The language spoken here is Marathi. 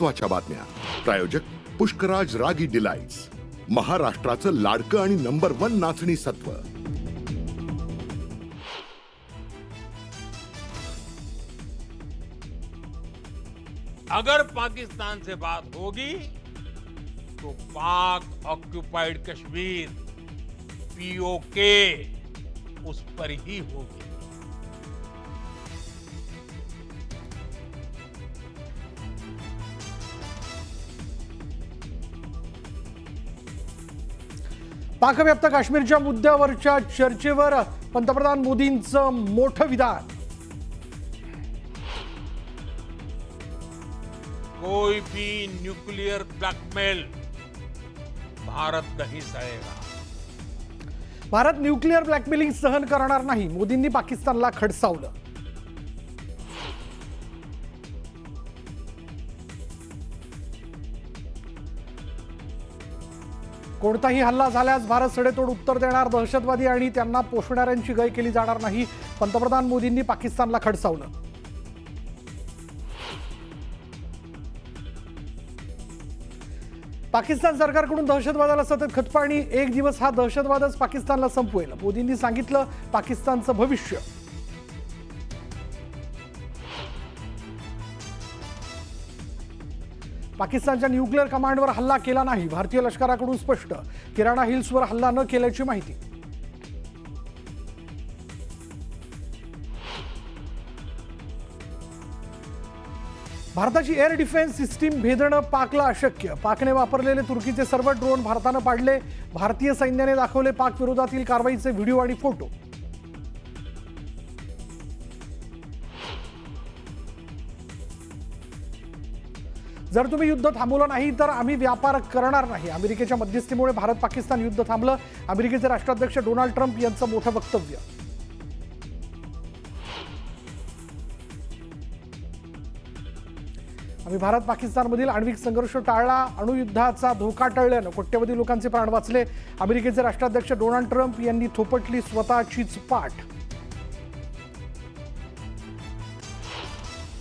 महत्त्वाच्या बातम्या. प्रायोजक पुष्कराज रागी डिलाइट्स, महाराष्ट्राचं लाडकं आणि नंबर 1 नाचणी सत्व. अगर पाकिस्तान से बात होगी तो पाक ऑक्युपाइड कश्मीर पीओके उस पर ही होगी. पाकव्याप्त काश्मीरच्या मुद्द्यावरच्या चर्चेवर पंतप्रधान मोदींचं मोठं विधान. कोई भी न्यूक्लियर ब्लैकमेल भारत नहीं सहेगा. भारत न्यूक्लिअर ब्लॅकमेलिंग सहन करणार नाही, मोदींनी पाकिस्तानला खडसावलं. कोणताही हल्ला झाल्यास भारत सडेतोड उत्तर देणार, दहशतवादी आणि त्यांना पोषणाऱ्यांची गय केली जाणार नाही, पंतप्रधान मोदींनी पाकिस्तानला खडसावलं. पाकिस्तान सरकारकडून दहशतवादाला सतत खतपाणी, एक दिवस हा दहशतवादच पाकिस्तानला संपवेल, मोदींनी सांगितलं पाकिस्तानचं भविष्य. पाकिस्तानच्या न्यूक्लिअर कमांडवर हल्ला केला नाही, भारतीय लष्कराकडून स्पष्ट. किराणा हिल्सवर हल्ला न केल्याची माहिती. भारताची एअर डिफेन्स सिस्टीम भेदणं पाकला अशक्य, पाकने वापरलेले तुर्कीचे सर्व ड्रोन भारतानं पाडले, भारतीय सैन्याने दाखवले पाक विरोधातील कारवाईचे व्हिडिओ आणि फोटो. जर तुम्ही युद्ध थांबवलं नाही तर आम्ही व्यापार करणार नाही, अमेरिकेच्या मध्यस्थीमुळे भारत पाकिस्तान युद्ध थांबलं, अमेरिकेचे राष्ट्राध्यक्ष डोनाल्ड ट्रम्प यांचं मोठं वक्तव्य. आम्ही भारत पाकिस्तानमधील आण्विक संघर्ष टाळला, अणुयुद्धाचा धोका टळल्यानं कोट्यवधी लोकांचे प्राण वाचले, अमेरिकेचे राष्ट्राध्यक्ष डोनाल्ड ट्रम्प यांनी थोपटली स्वतःचीच पाठ.